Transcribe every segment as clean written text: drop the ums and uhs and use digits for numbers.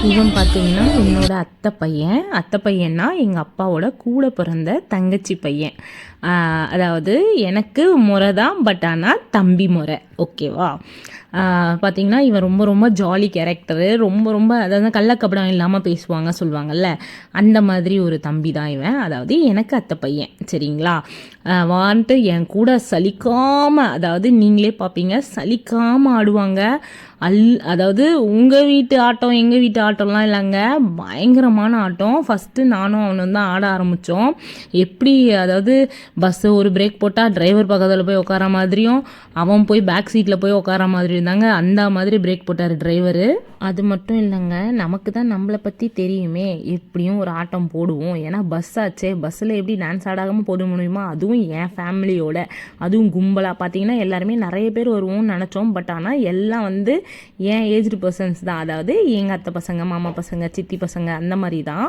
இவன் பார்த்தீங்கன்னா என்னோட அத்தை பையன்னா எங்கள் அப்பாவோட கூட பிறந்த தங்கச்சி பையன். அதாவது எனக்கு முறை தான், பட் ஆனால் தம்பி முறை, ஓகேவா? பார்த்திங்கன்னா இவன் ரொம்ப ரொம்ப ஜாலி கேரக்டரு, ரொம்ப அதாவது கள்ளக்கபடம் இல்லாமல் பேசுவாங்க சொல்லுவாங்கள்ல, அந்த மாதிரி ஒரு தம்பி தான் இவன். அதாவது எனக்கு அத்தை பையன், சரிங்களா? வான்ட்டு என் கூட சலிக்காமல், அதாவது நீங்களே பார்ப்பீங்க, சலிக்காமல் ஆடுவாங்க. அதாவது உங்கள் வீட்டு ஆட்டம் எங்கள் வீட்டு ஆட்டம்லாம் இல்லைங்க, பயங்கரமான ஆட்டம். ஃபஸ்ட்டு நானும் அவனும் தான் ஆட ஆரம்பித்தோம். எப்படி, அதாவது பஸ்ஸு ஒரு பிரேக் போட்டால் டிரைவர் பக்கத்தில் போய் உட்கார மாதிரியும், அவன் போய் பேக் சீட்டில் போய் உட்கார மாதிரி இருந்தாங்க. அந்த மாதிரி பிரேக் போட்டார் டிரைவரு. அது மட்டும் இல்லைங்க, நமக்கு தான் நம்மளை பற்றி தெரியுமே, எப்படியும் ஒரு ஆட்டம் போடுவோம். ஏன்னா பஸ் ஆச்சே, பஸ்ஸில் எப்படி டான்ஸ் ஆடாமல் போட முடியுமா? அதுவும் என் ஃபேமிலியோட, அதுவும் கும்பலாக பார்த்தீங்கன்னா எல்லாருமே நிறைய பேர் வருவோம்னு நினச்சோம். பட் ஆனால் எல்லாம் வந்து என் ஏஜ்டு பர்சன்ஸ் தான், அதாவது எங்கள் அத்தை பசங்க, மாமா பசங்க, சித்தி பசங்க, அந்த மாதிரி தான்.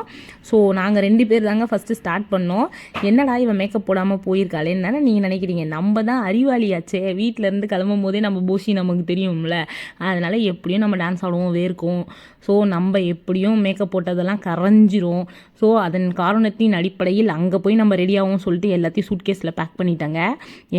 ஸோ நாங்கள் 2 பேர் தாங்க ஃபஸ்ட்டு ஸ்டார்ட் பண்ணோம். என்னடா இவன் மேக்கப் போடாமல் போயிருக்காளேன்னு நீங்கள் நினைக்கிறீங்க. நம்ம தான் அறிவாளியாச்சே, வீட்டிலேருந்து கிளம்பும் போதே நம்ம போஷி நமக்கு தெரியும்ல, அதனால் எப்படியும் நம்ம டான்ஸ் ஆடுவோம், வேர்க்கும். ஸோ நம்ம எப்படியும் மேக்கப் போட்டதெல்லாம் கரைஞ்சிரும். ஸோ அதன் காரணத்தின் அடிப்படையில் அங்கே போய் நம்ம ரெடியாகவும் சொல்லிட்டு எல்லாத்தையும் சூட்கேஸில் பேக் பண்ணிட்டாங்க.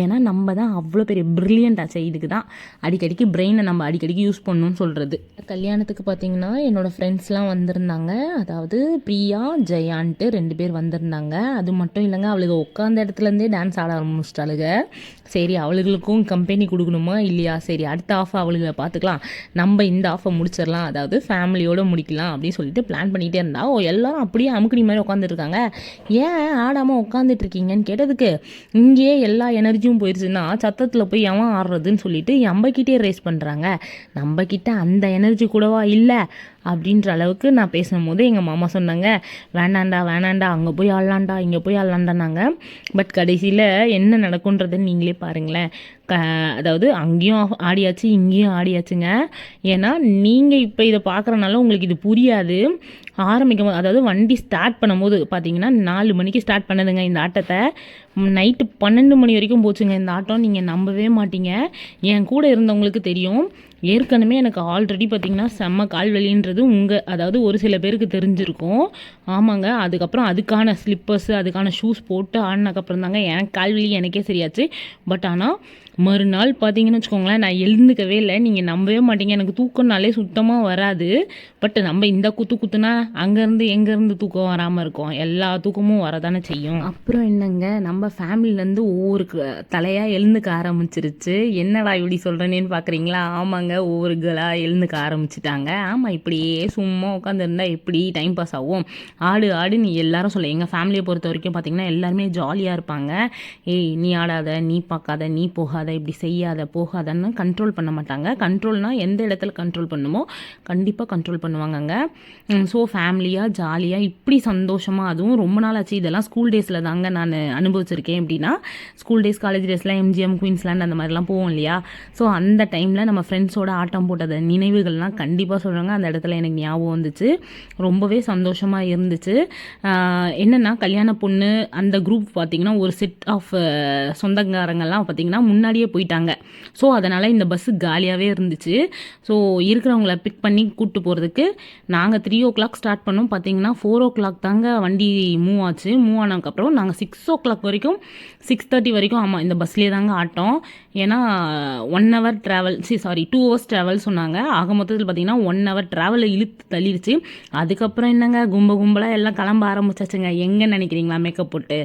ஏன்னா நம்ம தான் அவ்வளோ பெரிய ப்ரில்லியன்ட் ஆச்சு. இதுக்கு தான் அடிக்கடிக்கு பிரெயினை நம்ம அடிக்கடிக்கு யூஸ் பண்ணணும்னு சொல்கிறது. கல்யாணத்துக்கு பார்த்தீங்கன்னா என்னோடய ஃப்ரெண்ட்ஸ்லாம் வந்திருந்தாங்க. அதாவது பிரியா, ஜெயான்ட்டு 2 பேர் வந்திருந்தாங்க. அது மட்டும் இல்லைங்க, அவளுக்கு உட்காந்த இடத்துலேருந்தே டான்ஸ் ஆட ஆரம்பிச்சிட்டாளுங்க. சரி, அவளுகளுக்கும் கம்பெனி கொடுக்கணுமா இல்லையா? சரி, அடுத்த ஆஃபை அவளுகளை பார்த்துக்கலாம், நம்ம இந்த ஆஃபை முடிச்சிடலாம், அதாவது ஃபேமிலியோடு முடிக்கலாம் அப்படின்னு சொல்லிட்டு பிளான் பண்ணிகிட்டே இருந்தா, எல்லாரும் அப்படியே அமுக்குனி மாதிரி உட்காந்துருக்காங்க. ஏன் ஆடாமல் உட்காந்துட்டு இருக்கீங்கன்னு கேட்டதுக்கு, இங்கேயே எல்லா எனர்ஜியும் போயிடுச்சுன்னா சத்தத்தில் போய் எவன் ஆடுறதுன்னு சொல்லிட்டு நம்மக்கிட்டே ரேஸ் பண்ணுறாங்க. நம்மக்கிட்ட அந்த எனர்ஜி கூடவா இல்லை அப்படின்ற அளவுக்கு நான் பேசும்போது எங்கள் மாமா சொன்னாங்க, வேணாண்டா அங்கே போய் ஆடலாண்டா, இங்கே போய் ஆடலாண்டானாங்க. பட் கடைசியில் என்ன நடக்குன்றதை நீங்களே பாருங்களேன். அதாவது அங்கேயும் ஆடியாச்சு, இங்கேயும் ஆடியாச்சுங்க. ஏன்னா நீங்கள் இப்போ இதை பார்க்குறனால உங்களுக்கு இது புரியாது. ஆரம்பிக்கும் போது, அதாவது வண்டி ஸ்டார்ட் பண்ணும்போது பார்த்தீங்கன்னா 4 மணிக்கு ஸ்டார்ட் பண்ணதுங்க இந்த ஆட்டத்தை. நைட்டு 12 மணி வரைக்கும் போச்சுங்க இந்த ஆட்டம். நீங்கள் நம்பவே மாட்டீங்க. என் கூட இருந்தவங்களுக்கு தெரியும். ஏற்கனவே எனக்கு ஆல்ரெடி பார்த்திங்கன்னா செம்ம கால்வலின்றது அதாவது ஒரு சில பேருக்கு தெரிஞ்சிருக்கும். ஆமாங்க, அதுக்கப்புறம் அதுக்கான ஸ்லிப்பர்ஸு, அதுக்கான ஷூஸ் போட்டு ஆடினதுக்கப்புறம் தாங்க எனக்கு கால்வலி எனக்கே சரியாச்சு. பட் ஆனால் மறுநாள் பார்த்தீங்கன்னு வச்சுக்கோங்களேன், நான் எழுந்துக்கவே இல்லை. நீங்கள் நம்பவே மாட்டீங்க, எனக்கு தூக்கம்னாலே சுத்தமாக வராது. பட் நம்ம இந்த குத்துனா அங்கேருந்து எங்கேருந்து தூக்கம் வராமல் இருக்கும், எல்லா தூக்கமும் வரதானே செய்யும். அப்புறம் என்னங்க, நம்ம ஃபேமிலிலேருந்து ஒவ்வொரு தலையாக எழுந்துக்க ஆரம்பிச்சிருச்சு. என்னடா இப்படி சொல்கிறேன்னு பார்க்குறீங்களா? ஆமாங்க, ஒவ்வொரு கேளாக எழுந்துக்க ஆரம்பிச்சிட்டாங்க. ஆமாம், இப்படியே சும்மா உட்காந்துருந்தா எப்படி டைம் பாஸ் ஆகும்? ஆடு நீ எல்லாரும் சொல்ல. எங்கள் ஃபேமிலியை பொறுத்த வரைக்கும் பார்த்திங்கன்னா எல்லாருமே ஜாலியாக இருப்பாங்க. ஏய், நீ ஆடாத, நீ பார்க்காத, நீ போகாத, இப்படி செய்யாத, போகாதன்னு கண்ட்ரோல் பண்ண மாட்டாங்க. கண்ட்ரோல்னால் எந்த இடத்துல கண்ட்ரோல் பண்ணுமோ கண்டிப்பாக கண்ட்ரோல் பண்ணுவாங்கங்க. ஸோ ஃபேமிலியாக ஜாலியாக இப்படி சந்தோஷமாக, அதுவும் ரொம்ப நாள் ஆச்சு. இதெல்லாம் ஸ்கூல் டேஸில் தாங்க நான் அனுபவிச்சிருக்கேன். எப்படின்னா ஸ்கூல் டேஸ், காலேஜ் டேஸ்லாம் எம்ஜிஎம், குயின்ஸ்லாண்ட் அந்த மாதிரிலாம் போவோம் இல்லையா? ஸோ அந்த டைமில் நம்ம ஃப்ரெண்ட்ஸோட ஆட்டம் போட்டது நினைவுகள்லாம் கண்டிப்பாக சொல்கிறாங்க. அந்த இடத்துல எனக்கு ஞாபகம் வந்துச்சு, ரொம்பவே சந்தோஷமாக இருந்துச்சு. என்னென்னா கல்யாண பொண்ணு அந்த குரூப் பார்த்திங்கன்னா ஒரு செட் ஆஃப் சொந்தக்காரங்கள்லாம் பார்த்திங்கன்னா முன்னாடியே போயிட்டாங்க. ஸோ அதனால் இந்த பஸ்ஸு காலியாகவே இருந்துச்சு. ஸோ இருக்கிறவங்கள பிக் பண்ணி கூப்பிட்டு போகிறதுக்கு நாங்கள் 3 o'clock ஸ்டார்ட் பண்ணோம். பார்த்தீங்கன்னா 4 o'clock தாங்க வண்டி மூவ் ஆச்சு. மூவ் ஆனதுக்கப்புறம் நாங்கள் 6 o'clock வரைக்கும், 6:30 வரைக்கும், ஆமாம், இந்த பஸ்லேயே தாங்க ஆட்டோம். ஏன்னா 1 hour ட்ராவல், 2 hours ட்ராவல் சொன்னாங்க. ஆக மொத்தத்தில் பார்த்தீங்கன்னா 1 hour ட்ராவலில் இழுத்து தள்ளிடுச்சு. அதுக்கப்புறம் என்னங்க, கும்பலாக எல்லாம் கிளம்ப ஆரம்பிச்சாச்சுங்க. எங்கே நினைக்கிறீங்களா? மேக்கப் போட்டு,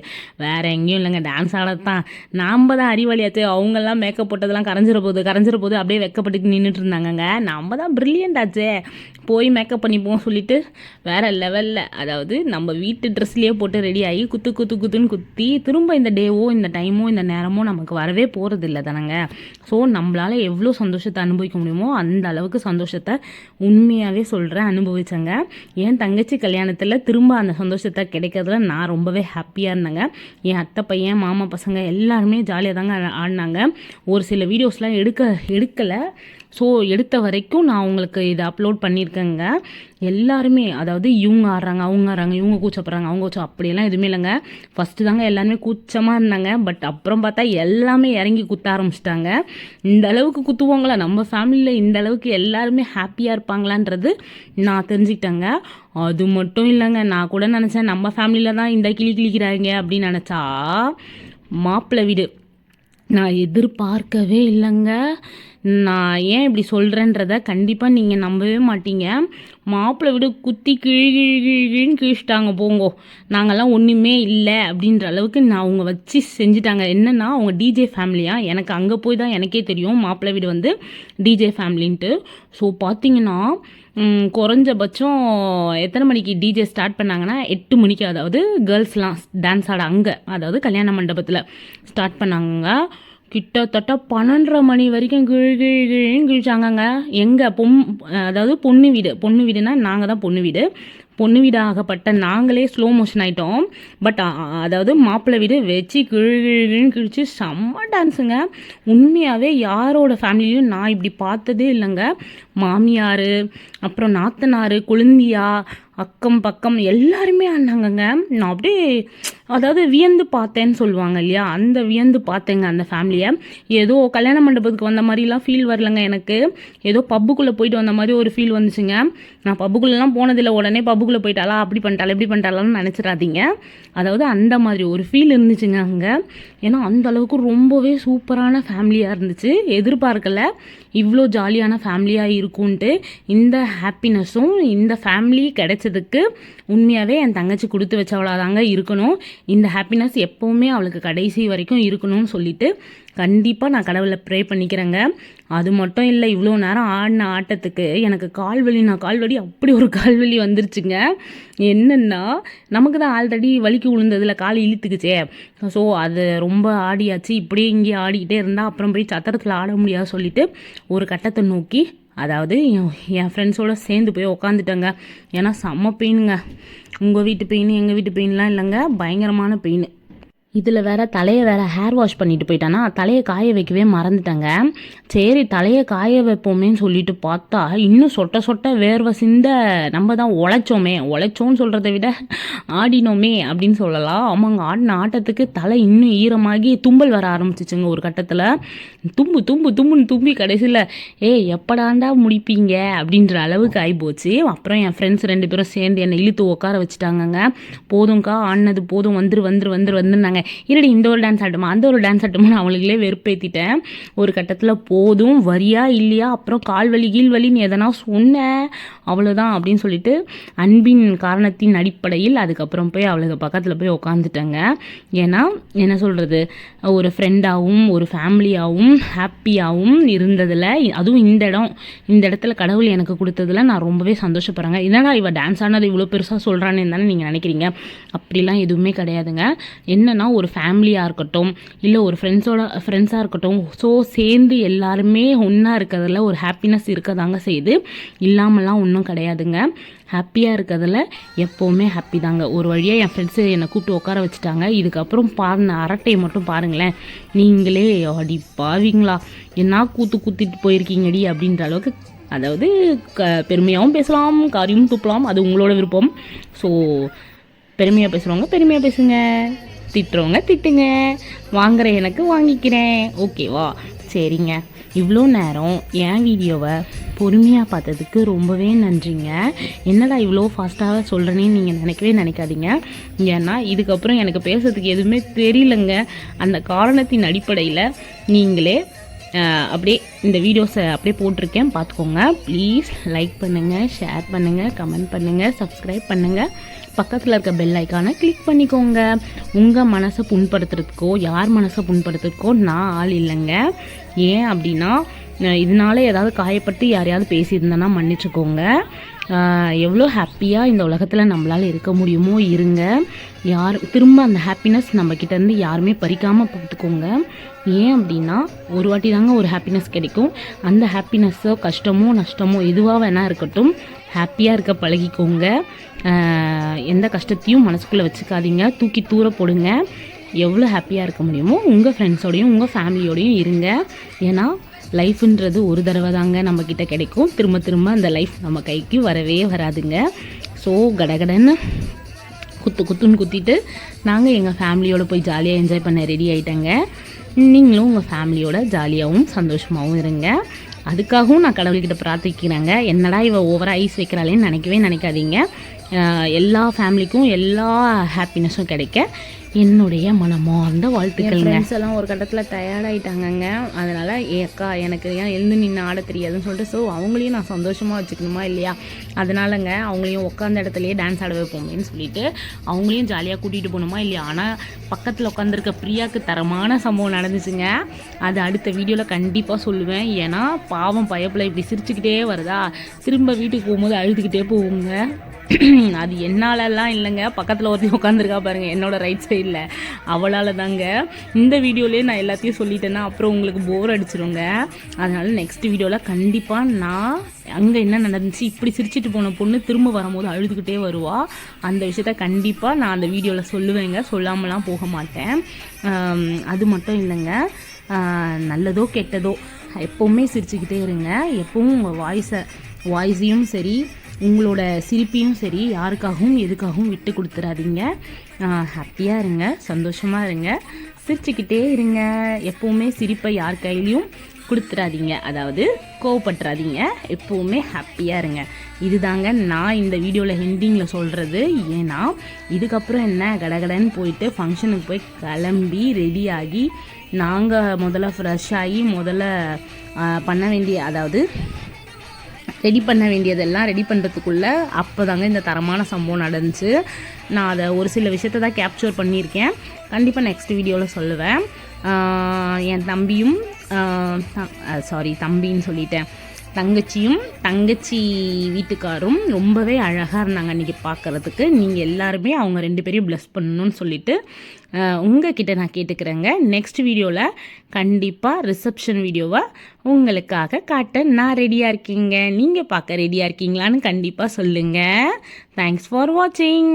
வேறு எங்கேயும் இல்லைங்க, டான்ஸ் ஆடத்தான். நாம் தான் அறிவாளியாச்சு. அவங்கெல்லாம் மேக்கப் போட்டதெல்லாம் கரைஞ்சிட போது அப்படியே வெக்கப்பட்டு நின்றுட்டு இருந்தாங்கங்க. நம்ம தான் ப்ரில்லியன்ட் ஆச்சே, போய் மேக்கப் பண்ணிப்போம் சொல்லிட்டு வேறு லெவலில், அதாவது நம்ம வீட்டு ட்ரெஸ்லேயே போட்டு ரெடி ஆகி குத்துன்னு குத்தி திரும்ப இந்த டேவோ, இந்த டைமோ, இந்த நேரமோ நமக்கு வரவே போகிறது இல்லை தானங்க. ஸோ நம்மளால் எவ்வளோ சந்தோஷத்தை அனுபவிக்க முடியுமோ அந்த அளவுக்கு சந்தோஷத்தை உண்மையாகவே சொல்கிறேன், அனுபவிச்சேங்க. என் தங்கச்சி கல்யாணத்தில் திரும்ப அந்த சந்தோஷத்தை கிடைக்கிறதுல நான் ரொம்பவே ஹாப்பியாக இருந்தேங்க. என் அத்தை பையன், மாமா பசங்க எல்லாருமே ஜாலியாக தாங்க ஆடினாங்க. ஒரு சில வீடியோஸ்லாம் எடுக்கலை. ஸோ எடுத்த வரைக்கும் நான் உங்களுக்கு இதை அப்லோட் பண்ணியிருக்கேங்க. எல்லாருமே அதாவது இவங்க ஆடுறாங்க, அவங்க ஆடுறாங்க, இவங்க கூச்சப்படுறாங்க, அவங்க கூச்சம் அப்படியெல்லாம் எதுவுமே இல்லைங்க. ஃபஸ்ட்டு தாங்க எல்லாருமே கூச்சமாக இருந்தாங்க. பட் அப்புறம் பார்த்தா எல்லாமே இறங்கி குத்த ஆரம்பிச்சிட்டாங்க. இந்த அளவுக்கு குத்துவாங்களா நம்ம ஃபேமிலியில், இந்த அளவுக்கு எல்லாருமே ஹாப்பியாக இருப்பாங்களான்றது நான் தெரிஞ்சுக்கிட்டேங்க. அது மட்டும் இல்லைங்க, நான் கூட நினச்சேன் நம்ம ஃபேமிலியில் தான் இந்த கிளிக்கிறாங்க அப்படின்னு நினச்சா, மாப்பிள்ளை வீடு நான் எதிர்பார்க்கவே இல்லைங்க. நான் ஏன் இப்படி சொல்கிறேன்றத கண்டிப்பாக நீங்கள் நம்பவே மாட்டீங்க. மாப்பிள்ளை விட குத்தி கிழின்னு கிழிச்சிட்டாங்க போங்கோ. நாங்கள்லாம் ஒன்றுமே இல்லை அப்படின்ற அளவுக்கு நான் அவங்க வச்சு செஞ்சுட்டாங்க. என்னென்னா அவங்க டிஜே ஃபேமிலியாக, எனக்கு அங்கே போய் தான் எனக்கே தெரியும் மாப்பிள்ளை வீடு வந்து டிஜே ஃபேமிலின்ட்டு. ஸோ பார்த்தீங்கன்னா குறைஞ்சபட்சம் எத்தனை மணிக்கு டிஜே ஸ்டார்ட் பண்ணாங்கன்னா 8 மணிக்கு, அதாவது கேர்ள்ஸ்லாம் டான்ஸ் ஆட அங்கே, அதாவது கல்யாண மண்டபத்தில் ஸ்டார்ட் பண்ணாங்க. கிட்டத்தட்ட 12:30 மணி வரைக்கும் கிழின்னு கிழிச்சாங்கங்க. எங்கள் அதாவது பொண்ணு வீடுனா நாங்கள் தான் பொண்ணு வீடாகப்பட்ட நாங்களே ஸ்லோ மோஷன் ஆகிட்டோம். பட் அதாவது மாப்பிள்ளை வீடு வச்சு கிழின்னு கிழிச்சு செம்ம டான்ஸுங்க. உண்மையாகவே யாரோட ஃபேமிலியும் நான் இப்படி பார்த்ததே இல்லைங்க. மாமியார், அப்புறம் நாத்தனார், கொழுந்தியா, அக்கம் பக்கம் எல்லாருமே ஆனாங்கங்க. நான் அப்படியே அதாவது வியந்து பார்த்தேன்னு சொல்லுவாங்க இல்லையா, அந்த வியந்து பார்த்தேங்க அந்த ஃபேமிலியை. ஏதோ கல்யாண மண்டபத்துக்கு வந்த மாதிரிலாம் ஃபீல் வரலங்க எனக்கு. ஏதோ பப்புக்குள்ளே போயிட்டு வந்த மாதிரி ஒரு ஃபீல் வந்துச்சுங்க. நான் பப்புக்குள்ளெலாம் போனதில்லை, உடனே பப்புக்குள்ளே போயிட்டாலா அப்படி பண்ணிட்டாலா இப்படி பண்ணிட்டாலான்னு நினச்சிடாதீங்க. அதாவது அந்த மாதிரி ஒரு ஃபீல் இருந்துச்சுங்க அங்கே. ஏன்னா அந்த அளவுக்கு ரொம்பவே சூப்பரான ஃபேமிலியாக இருந்துச்சு. எதிர்பார்க்கல இவ்வளோ ஜாலியான ஃபேமிலியாக இருக்கும்ன்ட்டு. இந்த ஹாப்பினஸும் இந்த ஃபேமிலி கிடைச்சதுக்கு உண்மையாகவே என் தங்கச்சி கொடுத்து வச்சவளாக தாங்க இருக்கணும். இந்த ஹாப்பினஸ் எப்போவுமே அவளுக்கு கடைசி வரைக்கும் இருக்கணும்னு சொல்லிட்டு கண்டிப்பாக நான் கடவுளை ப்ரே பண்ணிக்கிறேங்க. அது மட்டும் இல்லை, இவ்வளோ நேரம் ஆடின ஆட்டத்துக்கு எனக்கு கால்வலி அப்படி ஒரு கால்வலி வந்துருச்சுங்க. என்னென்னா நமக்கு தான் ஆல்ரெடி வலிக்கு விழுந்ததில் கால் இழுத்துக்குச்சே. ஸோ அது ரொம்ப ஆடியாச்சு. இப்படியே இங்கே ஆடிக்கிட்டே இருந்தால் அப்புறம் போய் சத்திரத்தில் ஆட முடியாது சொல்லிட்டு ஒரு கட்டத்தை நோக்கி, அதாவது என் ஃப்ரெண்ட்ஸோடு சேர்ந்து போய் உக்காந்துட்டேங்க. ஏன்னா செம்ம பெயினுங்க. உங்கள் வீட்டு பெயின் எங்கள் வீட்டு பெயின்லாம் இல்லைங்க, பயங்கரமான பெயின். இதில் வேற தலையை வேற ஹேர் வாஷ் பண்ணிட்டு போயிட்டானா, தலையை காய வைக்கவே மறந்துட்டேங்க. சரி தலையை காய வைப்போமேன்னு சொல்லிட்டு பார்த்தா இன்னும் சொட்ட வேர்வை சிந்த நம்ம தான் உழைச்சோன்னு சொல்கிறத விட ஆடினோமே அப்படின்னு சொல்லலாம். ஆமாங்க, ஆடின ஆட்டத்துக்கு தலை இன்னும் ஈரமாகி தும்பல் வர ஆரம்பிச்சிச்சுங்க. ஒரு கட்டத்தில் தும்புன்னு தும்பி கடைசியில் எப்படாண்டா முடிப்பீங்க அப்படின்ற அளவுக்கு ஆகிப்போச்சு. அப்புறம் என் ஃப்ரெண்ட்ஸ் 2 பேரும் சேர்ந்து என்னை இழுத்து உட்கார வச்சுட்டாங்கங்க. போதும்க்கா ஆடினது போதும், வந்துருந்தாங்க. இருடி இந்த ஒரு டான்ஸ் ஆட்டமா அந்த ஒரு டான்ஸ் ஆட்டமான்னு அவங்களுக்குள்ளே வெறுப்பேற்றிட்டேன். ஒரு கட்டத்தில் போதும் வரியா இல்லையா, அப்புறம் கால்வலி கீழ்வலின்னு எதனா சொன்னேன் அவ்வளோதான் அப்படின்னு சொல்லிட்டு அன்பின் காரணத்தின் அடிப்படையில் அதுக்கப்புறம் போய் அவளுக்கு பக்கத்தில் போய் உட்காந்துட்டேங்க. ஏன்னா என்ன சொல்கிறது, ஒரு ஃப்ரெண்டாகவும் ஒரு ஃபேமிலியாகவும் ஹாப்பியாகவும் இருந்ததில், அதுவும் இந்த இடத்துல கடவுள் எனக்கு கொடுத்ததில் நான் ரொம்பவே சந்தோஷப்படுறேங்க. என்னடா இவ டான்ஸ் ஆனது இவ்வளோ பெருசாக சொல்கிறான்னு தானே நீங்கள் நினைக்கிறீங்க. அப்படிலாம் எதுவுமே கிடையாதுங்க. என்னன்னா ஒரு ஃபேமிலியாக இருக்கட்டும், இல்லை ஒரு ஃப்ரெண்ட்ஸாக இருக்கட்டும், ஸோ சேர்ந்து எல்லாருமே ஒன்றா இருக்கிறதுல ஒரு ஹாப்பினஸ் இருக்கதாங்க செய்யுது. இல்லாமலாம் ஒன்றும் கிடையாதுங்க. ஹாப்பியாக இருக்கிறதுல எப்போவுமே ஹாப்பி தாங்க. ஒரு வழியாக என் ஃப்ரெண்ட்ஸு என்னை கூப்பிட்டு உட்கார வச்சுட்டாங்க. இதுக்கப்புறம் அரட்டையை மட்டும் பாருங்களேன் நீங்களே. அடி பாவீங்களா, என்ன கூத்திட்டு போயிருக்கீங்கடி அப்படின்ற அளவுக்கு. அதாவது பெருமையாகவும் பேசலாம், காரியமும் துப்பலாம், அது உங்களோட விருப்பம். ஸோ பெருமையாக பேசுகிறவங்க பெருமையாக பேசுங்க, திட்டுறவங்க திட்டுங்க, வாங்குற எனக்கு வாங்கிக்கிறேன், ஓகேவா? சரிங்க, இவ்வளோ நேரம் என் வீடியோவை பொறுமையாக பார்த்ததுக்கு ரொம்பவே நன்றிங்க. என்னடா இவ்வளோ ஃபாஸ்ட்டாக சொல்கிறேன்னு நீங்கள் நினைக்காதீங்க. ஏன்னா இதுக்கப்புறம் எனக்கு பேசுறதுக்கு எதுவுமே தெரியலங்க. அந்த காரணத்தின் அடிப்படையில் நீங்களே அப்படியே இந்த வீடியோஸை அப்படியே போட்டிருக்கேன், பார்த்துக்கோங்க. ப்ளீஸ் லைக் பண்ணுங்கள், ஷேர் பண்ணுங்கள், கமெண்ட் பண்ணுங்கள், சப்ஸ்கிரைப் பண்ணுங்கள், பக்கத்தில் இருக்க பெல் ஐக்கானை கிளிக் பண்ணிக்கோங்க. உங்கள் மனசை புண்படுத்துறதுக்கோ யார் மனசை புண்படுத்துறதுக்கோ நான் ஆள் இல்லைங்க. ஏன் அப்படின்னா இதனால ஏதாவது காயப்பட்டு யாரையாவது பேசியிருந்தேன்னா மன்னிச்சுக்கோங்க. எவ்வளோ ஹாப்பியாக இந்த உலகத்தில் நம்மளால் இருக்க முடியுமோ இருங்க. திரும்ப அந்த ஹாப்பினஸ் நம்மக்கிட்டேருந்து யாருமே பறிக்காமல் பார்த்துக்கோங்க. ஏன் அப்படின்னா ஒரு வாட்டி தாங்க ஒரு ஹாப்பினஸ் கிடைக்கும். அந்த ஹாப்பினஸ்ஸோ கஷ்டமோ நஷ்டமோ எதுவாக வேணால் இருக்கட்டும், ஹாப்பியாக இருக்க பழகிக்கோங்க. எந்த கஷ்டத்தையும் மனசுக்குள்ளே வச்சுக்காதீங்க, தூக்கி தூர போடுங்க. எவ்வளோ ஹாப்பியாக இருக்க முடியுமோ உங்கள் ஃப்ரெண்ட்ஸோடையும் உங்கள் ஃபேமிலியோடையும் இருங்க. ஏன்னா லைஃப்ன்றது ஒரு தடவை தாங்க நம்மக்கிட்ட கிடைக்கும், திரும்ப திரும்ப அந்த லைஃப் நம்ம கைக்கு வரவே வராதுங்க. ஸோ கடகடன்னு குத்துன்னு குத்திட்டு நாங்கள் எங்கள் ஃபேமிலியோடு போய் ஜாலியாக என்ஜாய் பண்ண ரெடி ஆகிட்டேங்க. நீங்களும் உங்கள் ஃபேமிலியோட ஜாலியாகவும் சந்தோஷமாகவும் இருங்க. அதுக்காகவும் நான் கடவுள்கிட்ட பிரார்த்திக்கிறேங்க. என்னடா இவ ஓவராக ஐஸ் வைக்கிறாளேன்னு நினைக்காதீங்க. எல்லா ஃபேமிலிக்கும் எல்லா ஹாப்பினஸும் கிடைக்க என்னுடைய மனமார்ந்த வாழ்த்துக்கள். ஃப்ரெண்ட்ஸ் எல்லாம் ஒரு கட்டத்தில் டயர்டாயிட்டாங்கங்க. அதனால் அக்கா எனக்கு ஏன் எழுந்து நின்று ஆட தெரியாதுன்னு சொல்லிட்டு, ஸோ அவங்களையும் நான் சந்தோஷமாக வச்சுக்கணுமா இல்லையா, அதனாலங்க அவங்களையும் உட்காந்த இடத்துலையே டான்ஸ் ஆட வைப்போமேன்னு சொல்லிட்டு அவங்களையும் ஜாலியாக கூட்டிகிட்டு போகணுமா இல்லையா. ஆனால் பக்கத்தில் உட்காந்துருக்க பிரியாவுக்கு தரமான சம்பவம் நடந்துச்சுங்க. அது அடுத்த வீடியோவில் கண்டிப்பாக சொல்லுவேன். ஏன்னா பாவம் பயப்பில் இப்படி சிரிச்சுக்கிட்டே வருதா, திரும்ப வீட்டுக்கு போகும்போது அழுதுகிட்டே போவோங்க. அது என்னாலலாம் இல்லைங்க, பக்கத்தில் ஒருத்தி உட்காந்துருக்கா பாருங்கள் என்னோடய ரைட் சைடில், அவளால் தாங்க. இந்த வீடியோலேயே நான் எல்லாத்தையும் சொல்லிட்டேன்னா அப்புறம் உங்களுக்கு போர் அடிச்சிருங்க. அதனால் நெக்ஸ்ட் வீடியோவில் கண்டிப்பாக நான் அங்கே என்ன நடந்துச்சு, இப்படி சிரிச்சிட்டு போன பொண்ணு திரும்ப வரும்போது அழுதுகிட்டே வருவா, அந்த விஷயத்த கண்டிப்பாக நான் அந்த வீடியோவில் சொல்லுவேங்க, சொல்லாமலாம் போக மாட்டேன். அது மட்டும் இல்லைங்க, நல்லதோ கெட்டதோ எப்போவுமே சிரிச்சுக்கிட்டே இருங்க. எப்பவும் உங்கள் வாய்ஸையும் சரி உங்களோட சிரிப்பையும் சரி யாருக்காகவும் எதுக்காகவும் விட்டு கொடுத்துறாதீங்க. ஹாப்பியாக இருங்க, சந்தோஷமாக இருங்க, சிரிச்சுக்கிட்டே இருங்க. எப்போவுமே சிரிப்பை யார் கையிலையும் கொடுத்துறாதீங்க, அதாவது கோவப்பட்டுறாதீங்க. எப்போவுமே ஹாப்பியாக இருங்க. இதுதாங்க நான் இந்த வீடியோவில் ஹெண்டிங்கில் சொல்கிறது. ஏன்னா இதுக்கப்புறம் என்ன, கடகடன்னு போயிட்டு ஃபங்க்ஷனுக்கு போய் கிளம்பி ரெடியாகி நாங்கள் முதல்ல ஃப்ரெஷ் ஆகி பண்ண வேண்டிய, அதாவது ரெடி பண்ண வேண்டியதெல்லாம் ரெடி பண்ணுறதுக்குள்ளே அப்போ தாங்க இந்த தரமான சம்பவம் நடந்துச்சு. நான் அதை ஒரு சில விஷயத்தை தான் கேப்சர் பண்ணியிருக்கேன், கண்டிப்பாக நெக்ஸ்ட் வீடியோவில் சொல்லுவேன். என் தம்பின்னு சொல்லிட்டேன், தங்கச்சி வீட்டுக்காரும் ரொம்பவே அழகாக இருந்தாங்க அன்றைக்கி பார்க்குறதுக்கு. நீங்கள் எல்லாருமே அவங்க 2 பேரையும் ப்ளஸ் பண்ணணும்னு சொல்லிட்டு உங்ககிட்ட நான் கேட்டுக்கிறேங்க. நெக்ஸ்ட் வீடியோவில் கண்டிப்பாக ரிசப்ஷன் வீடியோவை உங்களுக்காக காட்ட நான் ரெடியாக இருக்கீங்க. நீங்கள் பார்க்க ரெடியாக இருக்கீங்களான்னு கண்டிப்பாக சொல்லுங்கள். தேங்க்ஸ் ஃபார் வாட்சிங்.